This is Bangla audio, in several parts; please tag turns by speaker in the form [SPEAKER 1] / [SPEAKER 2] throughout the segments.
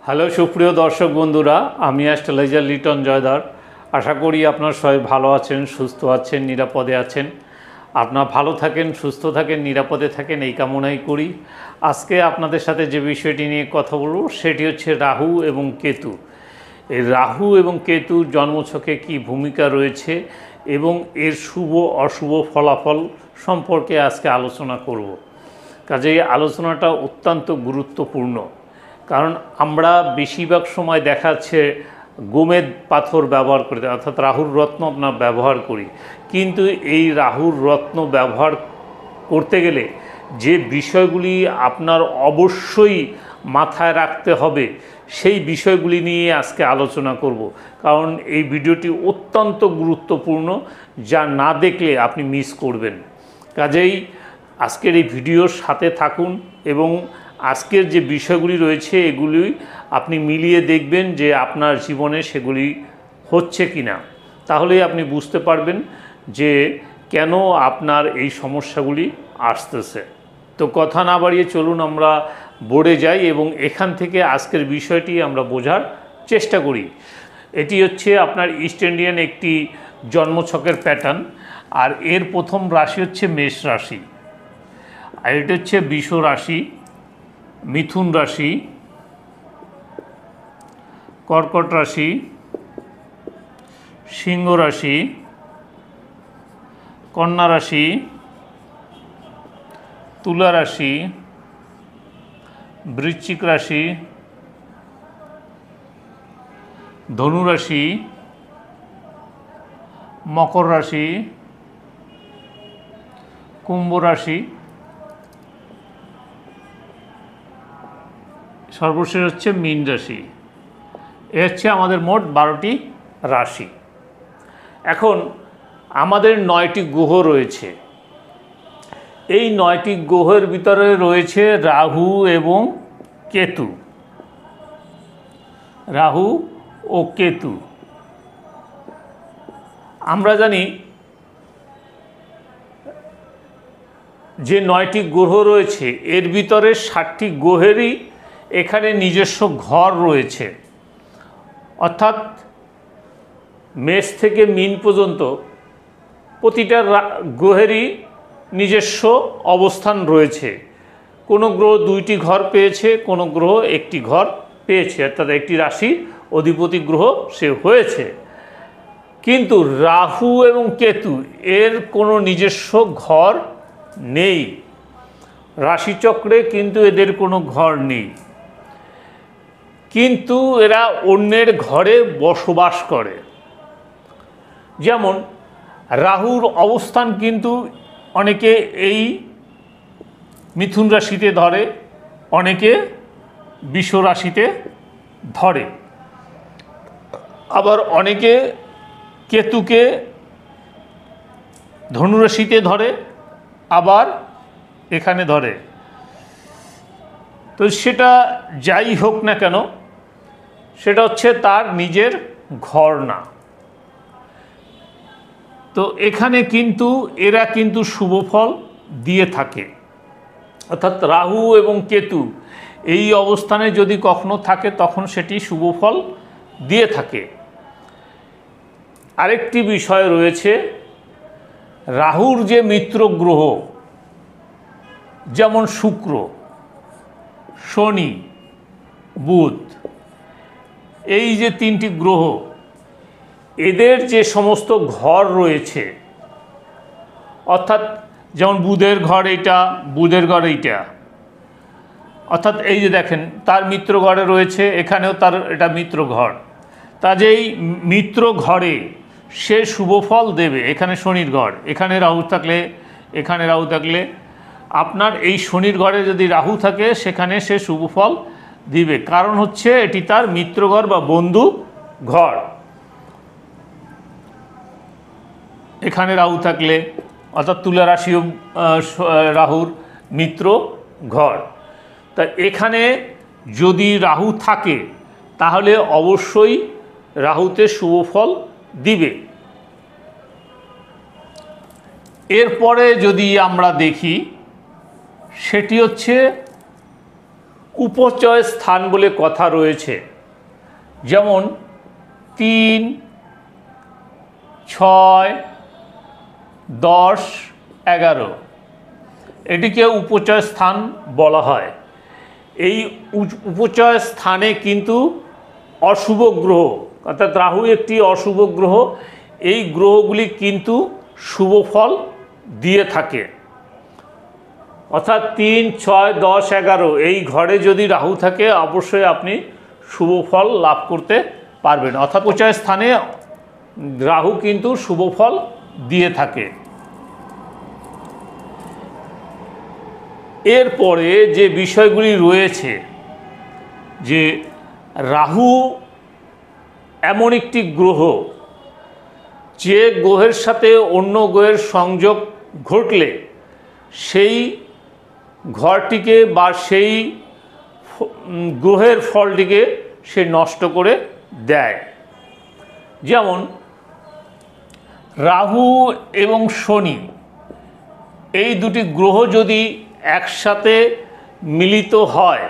[SPEAKER 1] হ্যালো সুপ্রিয় দর্শক বন্ধুরা, আমি অ্যাস্ট্রোলজার লিটন জয়দার। আশা করি আপনার সবাই ভালো আছেন, সুস্থ আছেন, নিরাপদে আছেন। আপনারা ভালো থাকেন, সুস্থ থাকেন, নিরাপদে থাকেন, এই কামনাই করি। আজকে আপনাদের সাথে যে বিষয়টি নিয়ে কথা বলব সেটি হচ্ছে রাহু এবং কেতু। এই রাহু এবং কেতু জন্মছকে কী ভূমিকা রয়েছে এবং এর শুভ অশুভ ফলাফল সম্পর্কে আজকে আলোচনা করব। কাজেই আলোচনাটা অত্যন্ত গুরুত্বপূর্ণ, কারণ আমরা বেশিরভাগ সময় দেখাচ্ছে গোমেদ পাথর ব্যবহার করি, অর্থাৎ রাহুর রত্ন আপনার ব্যবহার করি। কিন্তু এই রাহুর রত্ন ব্যবহার করতে গেলে যে বিষয়গুলি আপনার অবশ্যই মাথায় রাখতে হবে সেই বিষয়গুলি নিয়ে আজকে আলোচনা করব। কারণ এই ভিডিওটি অত্যন্ত গুরুত্বপূর্ণ, যা না দেখলে আপনি মিস করবেন। কাজেই আজকের এই ভিডিওর সাথে থাকুন এবং আজকের যে বিষয়গুলি রয়েছে এগুলি আপনি মিলিয়ে দেখবেন যে আপনার জীবনে সেগুলি হচ্ছে কি না। তাহলেই আপনি বুঝতে পারবেন যে কেন আপনার এই সমস্যাগুলি আসতেছে। তো কথা না বাড়িয়ে চলুন আমরা বোর্ডে যাই এবং এখান থেকে আজকের বিষয়টি আমরা বোঝার চেষ্টা করি। এটি হচ্ছে আপনার ইস্ট ইন্ডিয়ান একটি জন্মছকের প্যাটার্ন, আর এর প্রথম রাশি হচ্ছে মেষ রাশি, আর এটা হচ্ছে বৃষ রাশি, মিথুন রাশি, কর্কট রাশি, সিংহ রাশি, কন্যা রাশি, তুলা রাশি, বৃশ্চিক রাশি, ধনু রাশি, মকর রাশি, কুম্ভ রাশি, সর্বশেষ হচ্ছে মীন রাশি। এ হচ্ছে আমাদের মোট 12টি রাশি। এখন আমাদের 9টি গ্রহ রয়েছে। এই 9টি গ্রহের ভিতরে রয়েছে রাহু এবং কেতু। রাহু ও কেতু আমরা জানি যে 9টি গ্রহ রয়েছে এর ভিতরে 7টি গ্রহেরই এখানে নিজস্ব ঘর রয়েছে, অর্থাৎ মেষ থেকে মীন পর্যন্ত প্রতিটা গ্রহেরই নিজস্ব অবস্থান রয়েছে। কোনো গ্রহ 2টি ঘর পেয়েছে, কোনো গ্রহ 1টি ঘর পেয়েছে, অর্থাৎ একটি রাশির অধিপতি গ্রহ সে হয়েছে। কিন্তু রাহু এবং কেতু এর কোনো নিজস্ব ঘর নেই, রাশিচক্রে কিন্তু এদের কোনো ঘর নেই, কিন্তু এরা অন্যের ঘরে বসবাস করে। যেমন রাহুর অবস্থান কিন্তু অনেকে এই মিথুন রাশিতে ধরে, অনেকে বৃষ রাশিতে ধরে, আবার অনেকে কেতুকে ধনুরাশিতে ধরে, আবার এখানে ধরে। তো সেটা যাই হোক না কেন, সেটা হচ্ছে তার নিজের ঘর না। তো এখানে কিন্তু এরা কিন্তু শুভ ফল দিয়ে থাকে, অর্থাৎ রাহু এবং কেতু এই অবস্থানে যদি কখনো থাকে তখন সেটি শুভ ফল দিয়ে থাকে। আরেকটি বিষয় রয়েছে, রাহুর যে মিত্র গ্রহ যেমন শুক্র, শনি, বুধ, এই যে 3টি গ্রহ এদের যে সমস্ত ঘর রয়েছে, অর্থাৎ যেমন বুধের ঘর এইটা, বুধের ঘর এইটা, অর্থাৎ এই যে দেখেন তার মিত্র ঘরে রয়েছে, এখানেও তার এটা মিত্র ঘর। তা যেই মিত্র ঘরে সে শুভ ফল দেবে। এখানে শনির ঘর, এখানে রাহু থাকলে, এখানে রাহু থাকলে আপনার এই শনির ঘরে যদি রাহু থাকে সেখানে সে শুভ ফল দিবে, কারণ হচ্ছে এটি তার মিত্র ঘর বা বন্ধু ঘর। এখানে রাহু থাকলে অর্থাৎ তুলা রাশিও রাহুর মিত্র ঘর। তা এখানে যদি রাহু থাকে তাহলে অবশ্যই রাহুতে শুভ ফল দিবে। এরপরে যদি আমরা দেখি সেটি হচ্ছে উপচয় স্থান বলে কথা রয়েছে, যেমন 3, 6, 10, 11 এটিকে উপচয় স্থান বলা হয়। এই উপচয় স্থানে কিন্তু অশুভ গ্রহ, অর্থাৎ রাহু একটি অশুভ গ্রহ, এই গ্রহগুলি কিন্তু শুভ ফল দিয়ে থাকে। অর্থাৎ 3, 6, 10, 11 এই ঘরে যদি রাহু থাকে অবশ্যই আপনি শুভ ফল লাভ করতে পারবেন। অর্থাৎ উপচয় স্থানে রাহু কিন্তু শুভ ফল দিয়ে থাকে। এরপরে যে বিষয়গুলি রয়েছে, যে রাহু এমন একটি গ্রহ যে গ্রহের সাথে অন্য গ্রহের সংযোগ ঘটলে সেই ঘরটিকে বা সেই গ্রহের ফলটিকে সে নষ্ট করে দেয়। যেমন রাহু এবং শনি এই দুটি গ্রহ যদি একসাথে মিলিত হয়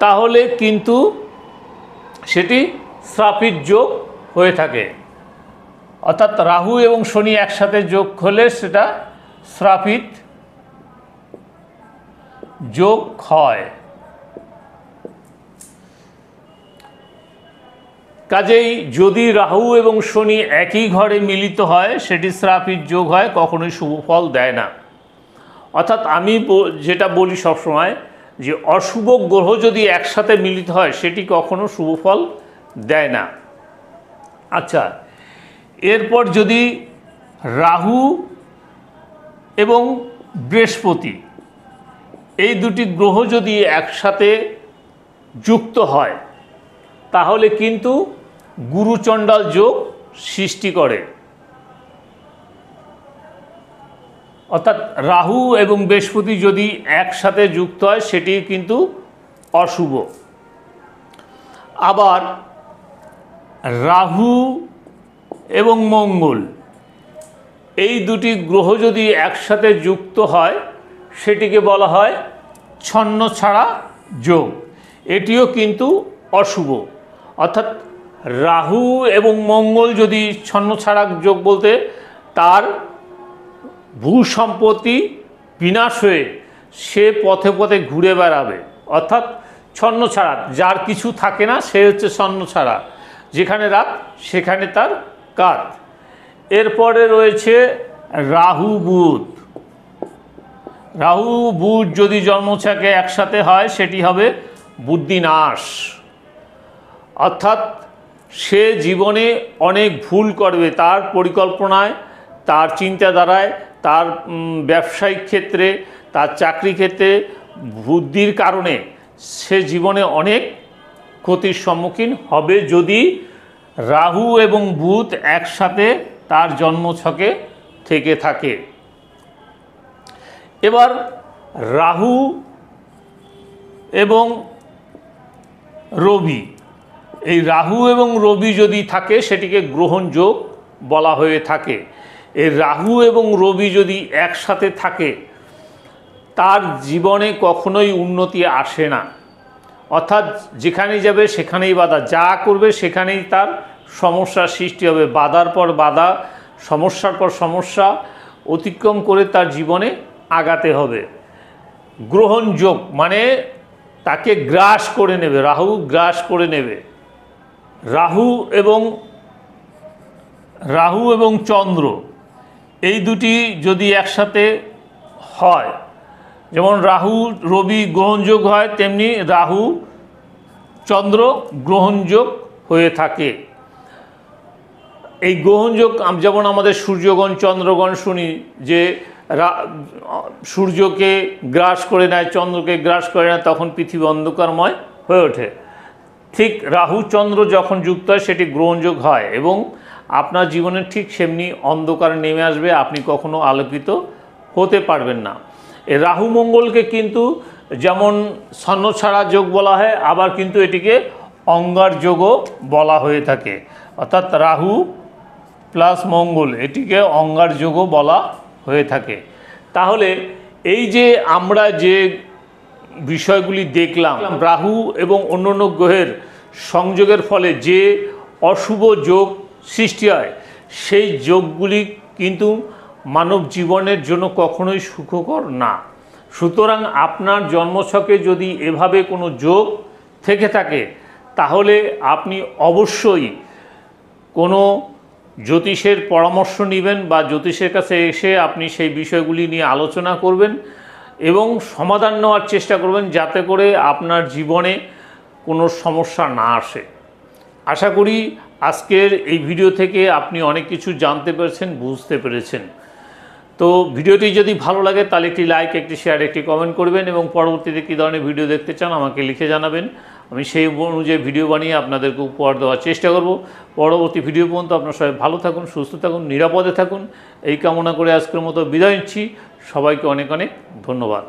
[SPEAKER 1] তাহলে কিন্তু সেটি শ্রাপিত যোগ হয়ে থাকে। অর্থাৎ রাহু এবং শনি একসাথে যোগ হলে সেটা শ্রাপিত যোগ হয়। কাজেই যদি রাহু এবং শনি একই ঘরে মিলিত হয় সেটি শ্রাপিত যোগ হয়, কখনোই শুভ ফল দেয় না। অর্থাৎ আমি যেটা বলি সবসময়, যে অশুভ গ্রহ যদি একসাথে মিলিত হয় সেটি কখনো শুভ ফল দেয় না। আচ্ছা, এরপর যদি রাহু এবং বৃহস্পতি এই দুটি গ্রহ যদি একসাথে যুক্ত হয় তাহলে কিন্তু গুরুচণ্ডাল যোগ সৃষ্টি করে। অর্থাৎ রাহু এবং বৃহস্পতি যদি একসাথে যুক্ত হয় সেটি কিন্তু অশুভ। আবার রাহু এবং মঙ্গল এই দুটি গ্রহ যদি একসাথে যুক্ত হয় সেটিকে বলা হয় ছন্নছাড়া যোগ, এটিও কিন্তু অশুভ। অর্থাৎ রাহু এবং মঙ্গল যদি ছন্নছাড়া যোগ বলতে তার ভূ সম্পত্তি বিনাশ হয়ে সে পথে পথে ঘুরে বেড়াবে। অর্থাৎ ছন্নছাড়া, যার কিছু থাকে না সে হচ্ছে ছন্নছাড়া, যেখানে রাত সেখানে তার কাত। এরপরে রয়েছে রাহু বুধ। রাহু বুধ যদি জন্মছকে একসাথে হয় সেটি হবে বুদ্ধিনাশ। অর্থাৎ সে জীবনে অনেক ভুল করবে, তার পরিকল্পনায়, তার চিন্তাধারায়, তার ব্যবসায়িক ক্ষেত্রে, তার চাকরি ক্ষেত্রে বুদ্ধির কারণে সে জীবনে অনেক ক্ষতির সম্মুখীন হবে যদি রাহু এবং বুধ একসাথে তার জন্মছকে থেকে থাকে। এবার রাহু এবং রবি, এই রাহু এবং রবি যদি থাকে সেটিকে গ্রহণ যোগ বলা হয়ে থাকে। এই রাহু এবং রবি যদি একসাথে থাকে তার জীবনে কখনোই উন্নতি আসে না। অর্থাৎ যেখানেই যাবে সেখানেই বাধা, যা করবে সেখানেই তার সমস্যার সৃষ্টি হবে, বাধার পর বাধা, সমস্যার পর সমস্যা অতিক্রম করে তার জীবনে আগাতে হবে। গ্রহণ যোগ মানে তাকে গ্রাস করে নেবে, রাহু গ্রাস করে নেবে। রাহু এবং চন্দ্র এই দুটি যদি একসাথে হয়, যেমন রাহু রবি গ্রহণযোগ হয় তেমনি রাহু চন্দ্র গ্রহণযোগ হয়ে থাকে। এই গ্রহণযোগ যেমন আমাদের সূর্যগণ চন্দ্রগণ শুনি যে সূর্যকে গ্রাস করে নেয়, চন্দ্রকে গ্রাস করে নেয়, তখন পৃথিবী অন্ধকারময় হয়ে ওঠে। ঠিক রাহু চন্দ্র যখন যুক্ত হয় সেটি গ্রহণযোগ হয় এবং আপনার জীবনে ঠিক সেমনি অন্ধকার নেমে আসবে, আপনি কখনো আলোকিত হতে পারবেন না। এই রাহু মঙ্গলকে কিন্তু যেমন ছন্নছাড়া যোগ বলা হয়, আবার কিন্তু এটিকে অঙ্গার যোগও বলা হয়ে থাকে। অর্থাৎ রাহু প্লাস মঙ্গল এটিকে অঙ্গার যোগও বলা হয়ে থাকে। তাহলে এই যে আমরা যে বিষয়গুলি দেখলাম, রাহু এবং অন্যান্য গ্রহের সংযোগের ফলে যে অশুভ যোগ সৃষ্টি হয়, সেই যোগগুলি কিন্তু মানব জীবনের জন্য কখনোই সুখকর না। সুতরাং আপনার জন্মছকে যদি এভাবে কোনো যোগ থেকে থাকে, তাহলে আপনি অবশ্যই কোনো জ্যোতিষের পরামর্শ নেবেন বা জ্যোতিষের কাছে এসে আপনি সেই বিষয়গুলি নিয়ে আলোচনা করবেন এবং সমাধান নেওয়ার চেষ্টা করবেন, যাতে করে আপনার জীবনে কোনো সমস্যা না আসে। আশা করি আজকের এই ভিডিও থেকে আপনি অনেক কিছু জানতে পেরেছেন, বুঝতে পেরেছেন। তো ভিডিওটি যদি ভালো লাগে তাহলে একটি লাইক, একটি শেয়ার, একটি কমেন্ট করবেন এবং পরবর্তীতে কী ধরনের ভিডিও দেখতে চান আমাকে লিখে জানাবেন। আমি সেই অনুযায়ী ভিডিও বানিয়ে আপনাদেরকে উপহার দেওয়ার চেষ্টা করব। পরবর্তী ভিডিও পর্যন্ত আপনার সবাই ভালো থাকুন, সুস্থ থাকুন, নিরাপদে থাকুন, এই কামনা করে আজকের মতো বিদায় নিচ্ছি। সবাইকে অনেক অনেক ধন্যবাদ।